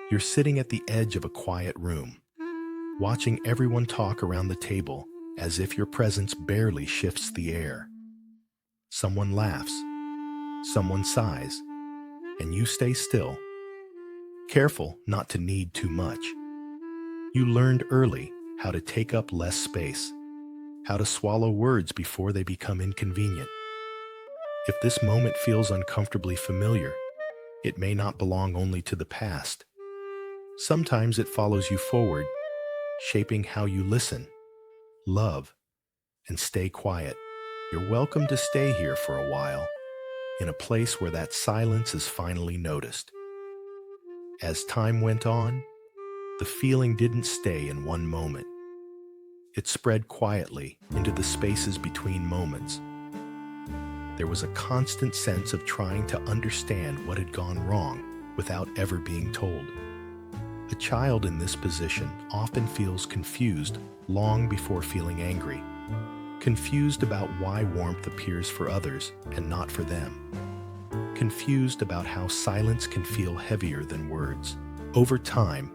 You're sitting at the edge of a quiet room, watching everyone talk around the table as if your presence barely shifts the air. Someone laughs, someone sighs, and you stay still, careful not to need too much. You learned early how to take up less space, how to swallow words before they become inconvenient. If this moment feels uncomfortably familiar, it may not belong only to the past. Sometimes it follows you forward, shaping how you listen, love, and stay quiet. You're welcome to stay here for a while, in a place where that silence is finally noticed. As time went on, the feeling didn't stay in one moment. It spread quietly into the spaces between moments. There was a constant sense of trying to understand what had gone wrong without ever being told. A child in this position often feels confused long before feeling angry, confused about why warmth appears for others and not for them, confused about how silence can feel heavier than words. Over time,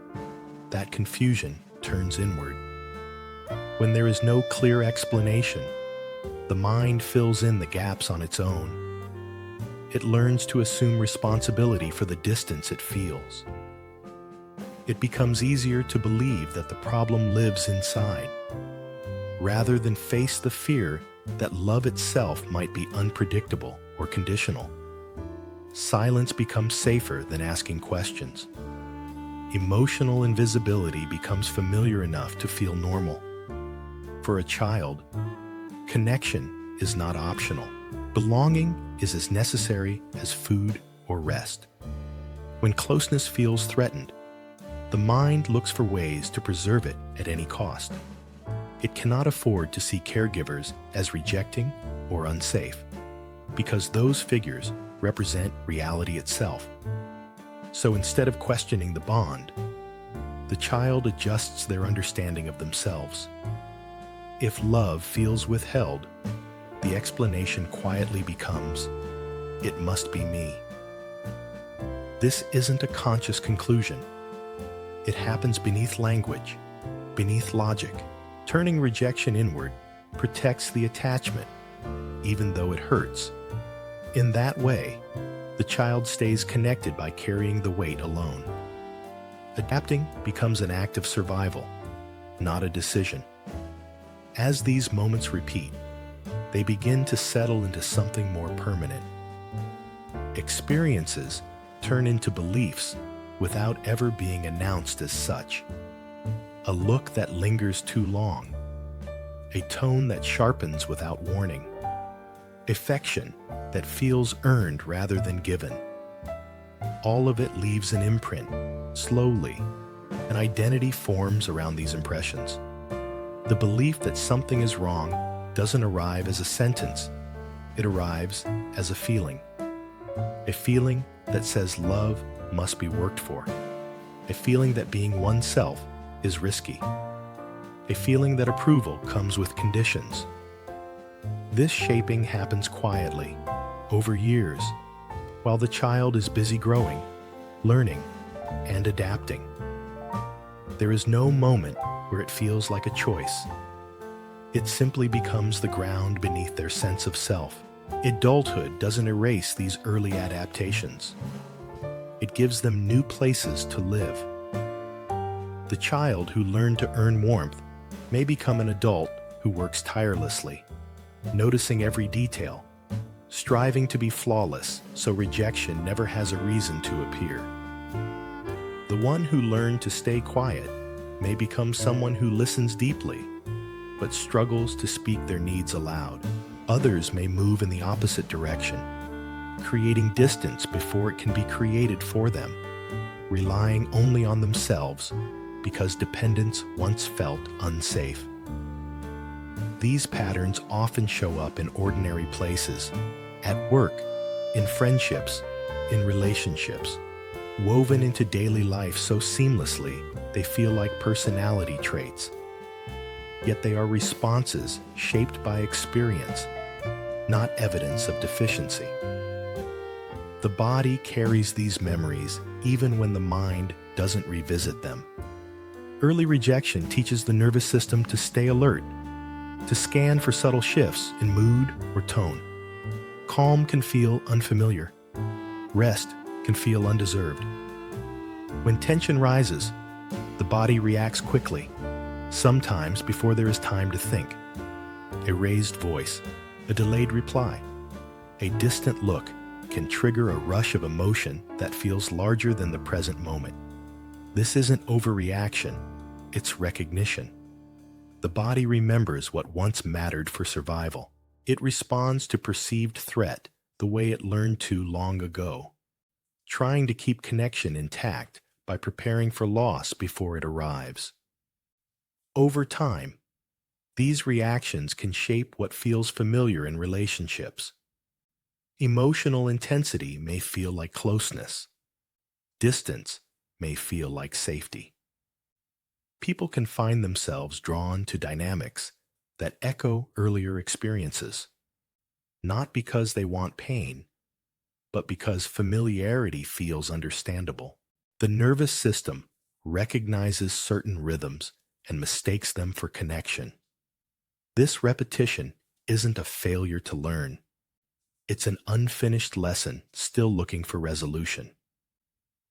that confusion turns inward. When there is no clear explanation, the mind fills in the gaps on its own. It learns to assume responsibility for the distance it feels. It becomes easier to believe that the problem lives inside, rather than face the fear that love itself might be unpredictable or conditional. Silence becomes safer than asking questions. Emotional invisibility becomes familiar enough to feel normal. For a child, connection is not optional. Belonging is as necessary as food or rest. When closeness feels threatened, the mind looks for ways to preserve it at any cost. It cannot afford to see caregivers as rejecting or unsafe, because those figures represent reality itself. So instead of questioning the bond, the child adjusts their understanding of themselves. If love feels withheld, the explanation quietly becomes, "It must be me." This isn't a conscious conclusion. It happens beneath language, beneath logic. Turning rejection inward protects the attachment, even though it hurts. In that way, the child stays connected by carrying the weight alone. Adapting becomes an act of survival, not a decision. As these moments repeat, they begin to settle into something more permanent. Experiences turn into beliefs without ever being announced as such. A look that lingers too long, a tone that sharpens without warning, affection that feels earned rather than given. All of it leaves an imprint. Slowly, an identity forms around these impressions. The belief that something is wrong doesn't arrive as a sentence. It arrives as a feeling that says love must be worked for, a feeling that being oneself is risky, a feeling that approval comes with conditions. This shaping happens quietly, over years, while the child is busy growing, learning, and adapting. There is no moment where it feels like a choice. It simply becomes the ground beneath their sense of self. Adulthood doesn't erase these early adaptations. It gives them new places to live. The child who learned to earn warmth may become an adult who works tirelessly, noticing every detail, striving to be flawless so rejection never has a reason to appear. The one who learned to stay quiet may become someone who listens deeply, but struggles to speak their needs aloud. Others may move in the opposite direction, creating distance before it can be created for them, relying only on themselves because dependence once felt unsafe. These patterns often show up in ordinary places, at work, in friendships, in relationships, woven into daily life so seamlessly they feel like personality traits. Yet they are responses shaped by experience, not evidence of deficiency. The body carries these memories even when the mind doesn't revisit them. Early rejection teaches the nervous system to stay alert, to scan for subtle shifts in mood or tone. Calm can feel unfamiliar. Rest can feel undeserved. When tension rises, the body reacts quickly, sometimes before there is time to think. A raised voice, a delayed reply, a distant look can trigger a rush of emotion that feels larger than the present moment. This isn't overreaction, it's recognition. The body remembers what once mattered for survival. It responds to perceived threat the way it learned to long ago, trying to keep connection intact by preparing for loss before it arrives. Over time, these reactions can shape what feels familiar in relationships. Emotional intensity may feel like closeness. Distance may feel like safety. People can find themselves drawn to dynamics that echo earlier experiences, not because they want pain, but because familiarity feels understandable. The nervous system recognizes certain rhythms and mistakes them for connection. This repetition isn't a failure to learn. It's an unfinished lesson still looking for resolution.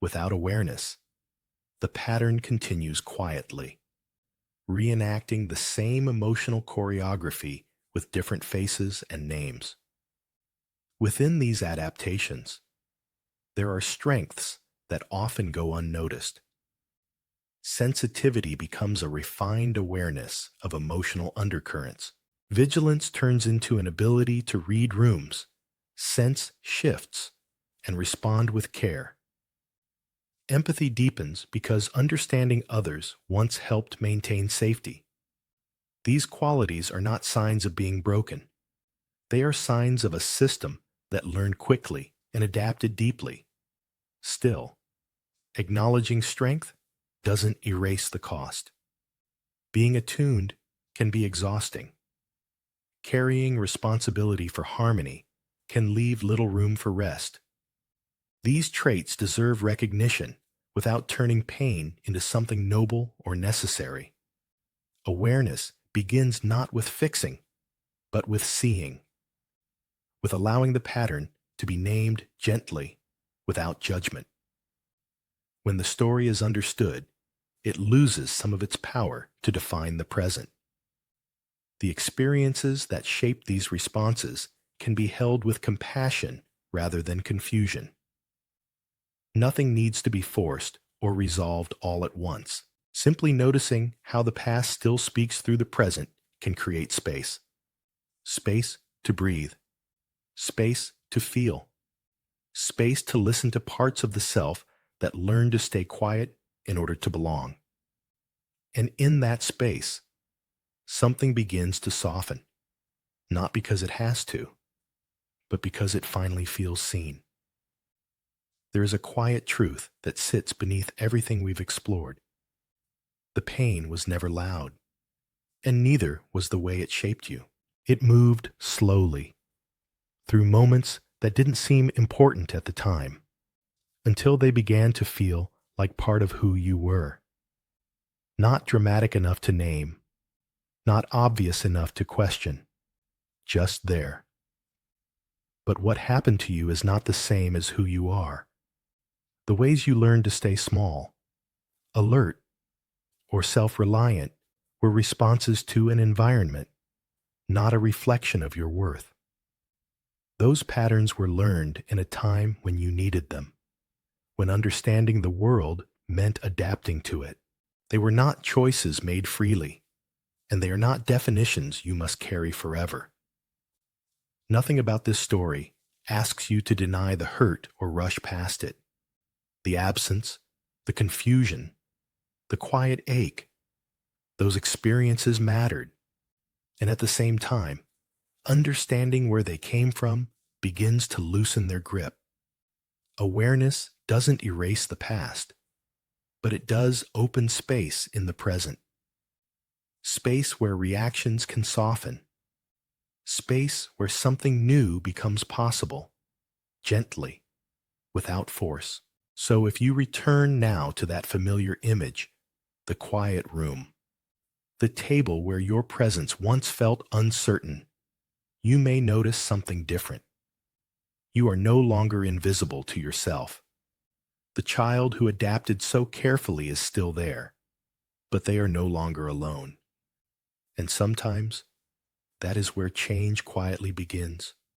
Without awareness, the pattern continues quietly, reenacting the same emotional choreography with different faces and names. Within these adaptations, there are strengths that often go unnoticed. Sensitivity becomes a refined awareness of emotional undercurrents. Vigilance turns into an ability to read rooms, sense shifts, and respond with care. Empathy deepens because understanding others once helped maintain safety. These qualities are not signs of being broken. They are signs of a system that learned quickly and adapted deeply. Still, acknowledging strength doesn't erase the cost. Being attuned can be exhausting. Carrying responsibility for harmony can leave little room for rest. These traits deserve recognition without turning pain into something noble or necessary. Awareness begins not with fixing, but with seeing, with allowing the pattern to be named gently without judgment. When the story is understood, it loses some of its power to define the present. The experiences that shape these responses can be held with compassion rather than confusion. Nothing needs to be forced or resolved all at once. Simply noticing how the past still speaks through the present can create space. Space to breathe. Space to feel. Space to listen to parts of the self that learn to stay quiet in order to belong. And in that space, something begins to soften, not because it has to, but because it finally feels seen. There is a quiet truth that sits beneath everything we've explored. The pain was never loud, and neither was the way it shaped you. It moved slowly, through moments that didn't seem important at the time, until they began to feel like part of who you were. Not dramatic enough to name, not obvious enough to question, just there. But what happened to you is not the same as who you are. The ways you learned to stay small, alert, or self-reliant were responses to an environment, not a reflection of your worth. Those patterns were learned in a time when you needed them, when understanding the world meant adapting to it. They were not choices made freely, and they are not definitions you must carry forever. Nothing about this story asks you to deny the hurt or rush past it. The absence, the confusion, the quiet ache, those experiences mattered. And at the same time, understanding where they came from begins to loosen their grip. Awareness doesn't erase the past, but it does open space in the present. Space where reactions can soften. Space where something new becomes possible, gently, without force. So if you return now to that familiar image, the quiet room, the table where your presence once felt uncertain, you may notice something different. You are no longer invisible to yourself. The child who adapted so carefully is still there, but they are no longer alone. And sometimes that is where change quietly begins.